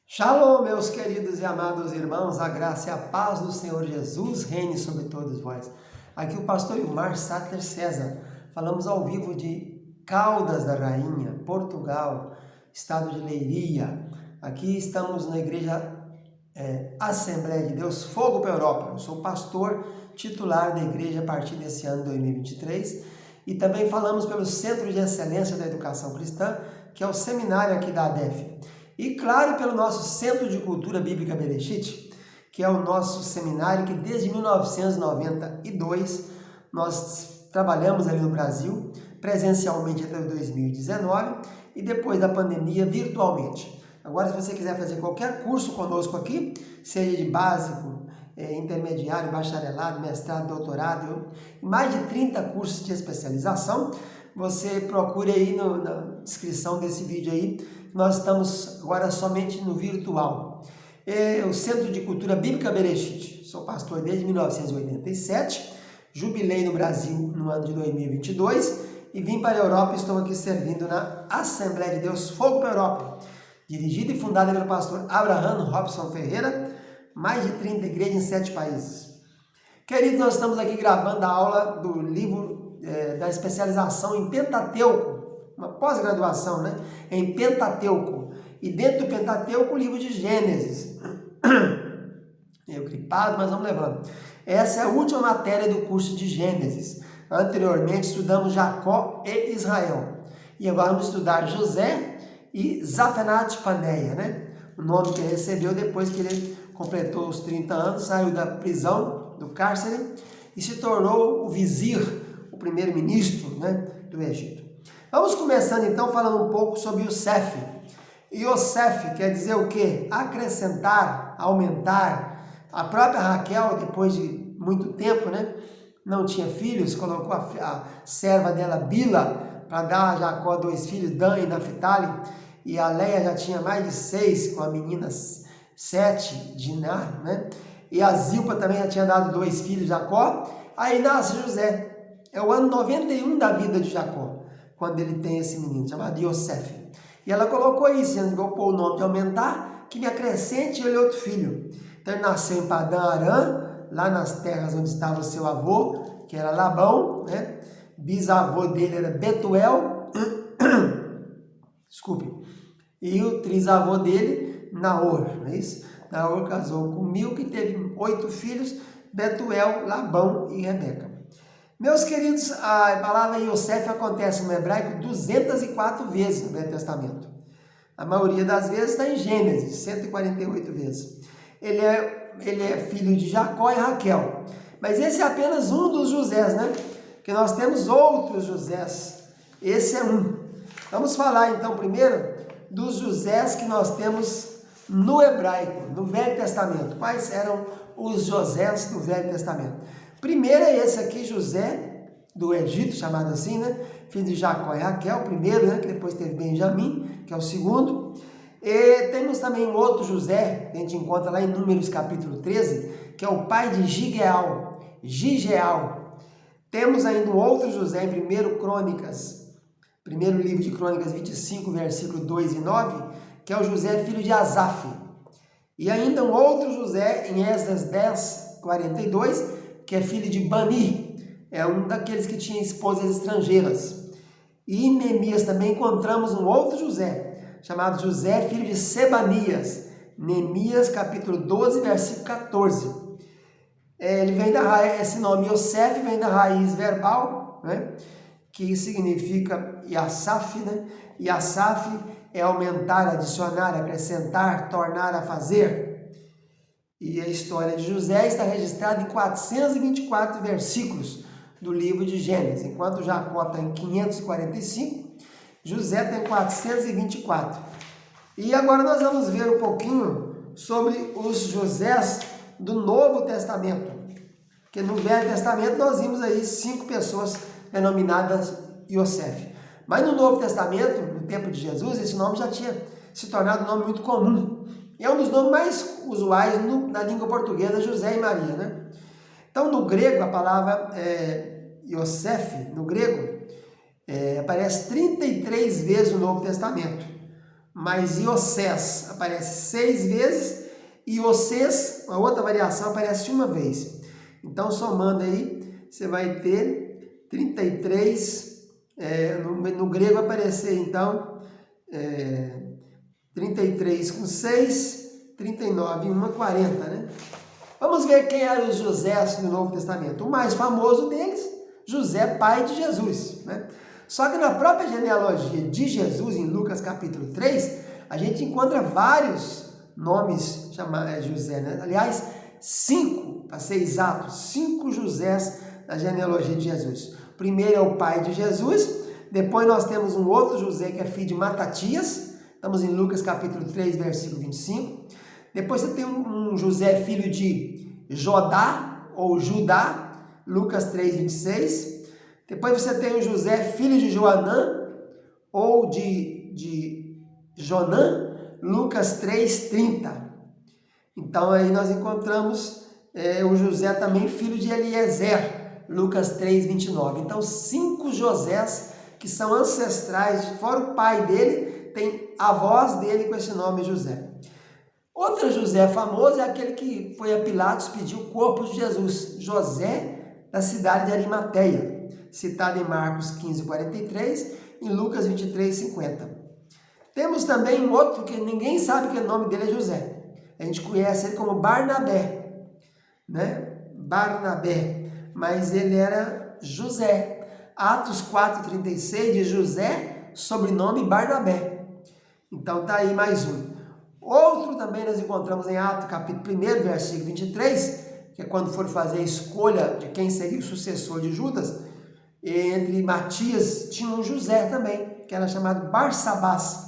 Shalom, meus queridos e amados irmãos, a graça e a paz do Senhor Jesus reine sobre todos vós. Aqui o pastor Ilmar Sattler César. Falamos ao vivo de Caldas da Rainha, Portugal, estado de Leiria. Aqui estamos na igreja Assembleia de Deus Fogo para a Europa. Eu sou pastor titular da igreja a partir desse ano 2023 e também falamos pelo Centro de Excelência da Educação Cristã, que é o seminário aqui da ADEF. E claro, pelo nosso Centro de Cultura Bíblica Bereshit, que é o nosso seminário que desde 1992 nós trabalhamos ali no Brasil, presencialmente até 2019 e depois da pandemia virtualmente. Agora, se você quiser fazer qualquer curso conosco aqui, seja de básico, intermediário, bacharelado, mestrado, doutorado, mais de 30 cursos de especialização, você procure aí na descrição desse vídeo aí. Nós estamos agora somente no virtual. O Centro de Cultura Bíblica Bereshit. Sou pastor desde 1987, jubilei no Brasil no ano de 2022 e vim para a Europa e estou aqui servindo na Assembleia de Deus Fogo para a Europa, dirigida e fundada pelo pastor Abraham Robson Ferreira, mais de 30 igrejas em 7 países. Queridos, nós estamos aqui gravando a aula do livro da especialização em Pentateuco, uma pós-graduação, né? Em Pentateuco. E dentro do Pentateuco, o livro de Gênesis. Meio gripado, mas vamos levando. Essa é a última matéria do curso de Gênesis. Anteriormente, estudamos Jacó e Israel. E agora vamos estudar José e Zafenat Paneia, né? O nome que ele recebeu depois que ele completou os 30 anos, saiu da prisão, do cárcere, e se tornou o vizir, o primeiro-ministro, né, do Egito. Vamos começando então falando um pouco sobre Yosef. Yosef quer dizer o quê? Acrescentar, aumentar. A própria Raquel, depois de muito tempo, né, não tinha filhos, colocou a serva dela, Bila, para dar a Jacó 2 filhos, Dan e Naphtali, e a Leia já tinha mais de 6, com a menina 7, Diná, né? E a Zilpa também já tinha dado 2 filhos, Jacó. Aí nasce José. É o ano 91 da vida de Jacó, quando ele tem esse menino, chamado Yosef. E ela colocou isso, ele vou pôr o nome de aumentar, que me acrescente ele outro filho. Então ele nasceu em Padã Arã, lá nas terras onde estava o seu avô, que era Labão, né? Bisavô dele era Betuel, desculpe, e o trisavô dele, Naor, não é isso? Naor casou com Milca e teve 8 filhos, Betuel, Labão e Rebeca. Meus queridos, a palavra Yosef acontece no hebraico 204 vezes no Velho Testamento. A maioria das vezes está em Gênesis, 148 vezes. Ele é filho de Jacó e Raquel. Mas esse é apenas um dos Josés, né? Porque nós temos outros Josés. Esse é um. Vamos falar então primeiro dos Josés que nós temos no hebraico, no Velho Testamento. Quais eram os Josés do Velho Testamento? Primeiro é esse aqui, José, do Egito, chamado assim, né? Filho de Jacó e Raquel, primeiro, né? Que depois teve Benjamim, que é o segundo. E temos também um outro José, que a gente encontra lá em Números capítulo 13, que é o pai de Gigeal. Temos ainda um outro José em primeiro livro de Crônicas 25, versículo 2 e 9, que é o José, filho de Asaf. E ainda um outro José em Esdras 10, 42, que é filho de Bani, é um daqueles que tinha esposas estrangeiras. E em Neemias também encontramos um outro José, chamado José, filho de Sebanias, Neemias capítulo 12, versículo 14. Ele vem da raiz, esse nome Yosef vem da raiz verbal, né, que significa Yasaf, né? Yasaf é aumentar, adicionar, acrescentar, tornar a fazer. E a história de José está registrada em 424 versículos do livro de Gênesis. Enquanto Jacó está em 545, José tem 424. E agora nós vamos ver um pouquinho sobre os Josés do Novo Testamento. Porque no Velho Testamento nós vimos aí 5 pessoas denominadas Yosef. Mas no Novo Testamento, no tempo de Jesus, esse nome já tinha se tornado um nome muito comum. E é um dos nomes mais usuais na língua portuguesa, José e Maria, né? Então, no grego, a palavra Yosef, no grego, aparece 33 vezes no Novo Testamento. mas Iosés aparece 6 vezes, e Osés, a outra variação, aparece uma vez. Então, somando aí, você vai ter 33, no grego vai aparecer, então, 33 com 6, 39 e 1, 40, né? Vamos ver quem era o José no Novo Testamento. O mais famoso deles, José, pai de Jesus, né? Só que na própria genealogia de Jesus, em Lucas capítulo 3, a gente encontra vários nomes chamados José, né? Aliás, 5, para ser exato, 5 Josés na genealogia de Jesus. O primeiro é o pai de Jesus, depois nós temos um outro José que é filho de Matatias, estamos em Lucas capítulo 3, versículo 25. Depois você tem um José filho de Jodá, ou Judá, Lucas 3, 26. Depois você tem o José filho de Joanã, ou de Jonã, Lucas 3, 30. Então aí nós encontramos o José também filho de Eliezer, Lucas 3, 29. Então 5 Josés que são ancestrais, fora o pai dele, tem avós dele com esse nome José. Outro José famoso é aquele que foi a Pilatos pedir o corpo de Jesus, José da cidade de Arimateia, citado em Marcos 15, 43, em Lucas 23, 50. Temos também um outro que ninguém sabe que o nome dele é José. A gente conhece ele como Barnabé, né? Barnabé, mas ele era José. Atos 4, 36 de José, sobrenome Barnabé. Então tá aí mais um. Outro também nós encontramos em Atos capítulo 1, versículo 23, que é quando for fazer a escolha de quem seria o sucessor de Judas, entre Matias tinha um José também, que era chamado Barsabás.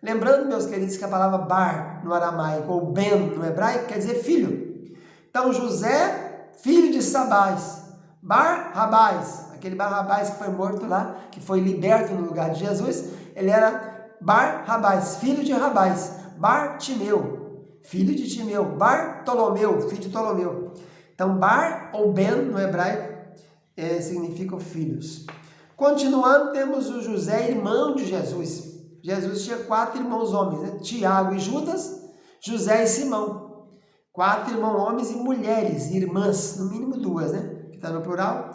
Lembrando, meus queridos, que a palavra bar no aramaico ou ben no hebraico quer dizer filho. Então José, filho de Sabás, Bar-Rabás, aquele Bar-Rabás que foi morto lá, que foi liberto no lugar de Jesus, ele era Bar-Rabás, filho de Rabás. Bartimeu, filho de Timeu. Bartolomeu, filho de Ptolomeu. Então Bar ou Ben no hebraico significam filhos. Continuando, temos o José, irmão de Jesus. Jesus tinha 4 irmãos homens, né? Tiago e Judas, José e Simão. 4 irmãos homens e mulheres, irmãs, no mínimo 2, né? Que está no plural.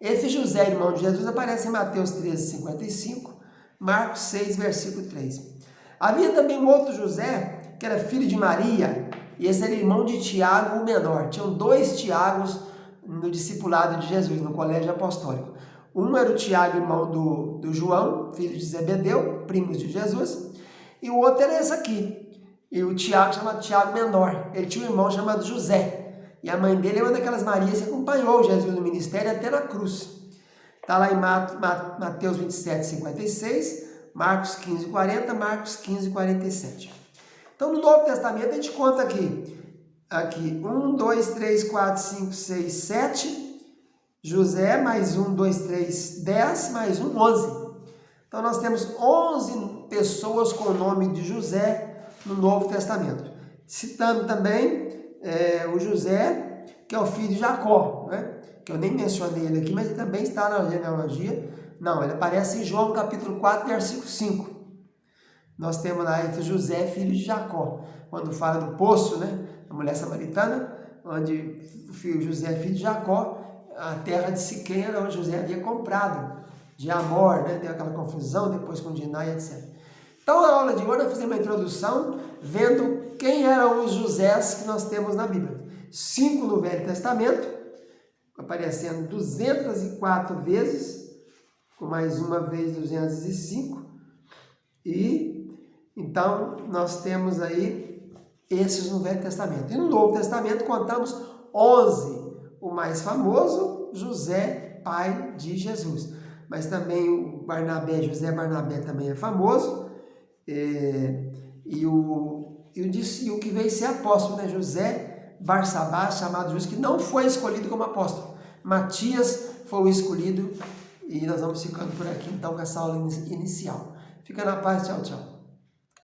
Esse José, irmão de Jesus, aparece em Mateus 13, 55, Marcos 6, versículo 3. Havia também um outro José, que era filho de Maria, e esse era irmão de Tiago, o menor. Tinham 2 Tiagos no discipulado de Jesus, no colégio apostólico. Um era o Tiago, irmão do João, filho de Zebedeu, primos de Jesus, e o outro era esse aqui. E o Tiago chamado Tiago menor. Ele tinha um irmão chamado José. E a mãe dele é uma daquelas Marias que acompanhou Jesus no ministério até na cruz. Está lá em Mateus 27, 56, Marcos 15, 40, Marcos 15, 47. Então, no Novo Testamento, a gente conta aqui 1, 2, 3, 4, 5, 6, 7, José, mais 1, 2, 3, 10, mais 1, 11. Então, nós temos 11 pessoas com o nome de José no Novo Testamento. Citando também o José, que é o filho de Jacó, né? Que eu nem mencionei ele aqui, mas ele também está na genealogia. Não, ele aparece em João capítulo 4, versículo 5. Nós temos lá entre José, filho de Jacó, quando fala do poço, né? A mulher samaritana, onde o filho José, filho de Jacó, a terra de Siquém era onde José havia comprado, de Amor, né? Deu aquela confusão, depois com Diná e etc. Então, na aula de hoje, nós fizemos uma introdução, vendo quem eram os Josés que nós temos na Bíblia. 5 no Velho Testamento, aparecendo 204 vezes, com mais uma vez 205. E, então, nós temos aí esses no Velho Testamento. E no Novo Testamento, contamos 11. O mais famoso, José, pai de Jesus. Mas também o Barnabé, José Barnabé também é famoso. E o que veio ser apóstolo, né? José Barsabás, chamado justo, que não foi escolhido como apóstolo. Matias foi o escolhido, e nós vamos ficando por aqui então com essa aula inicial. Fica na paz, tchau, tchau.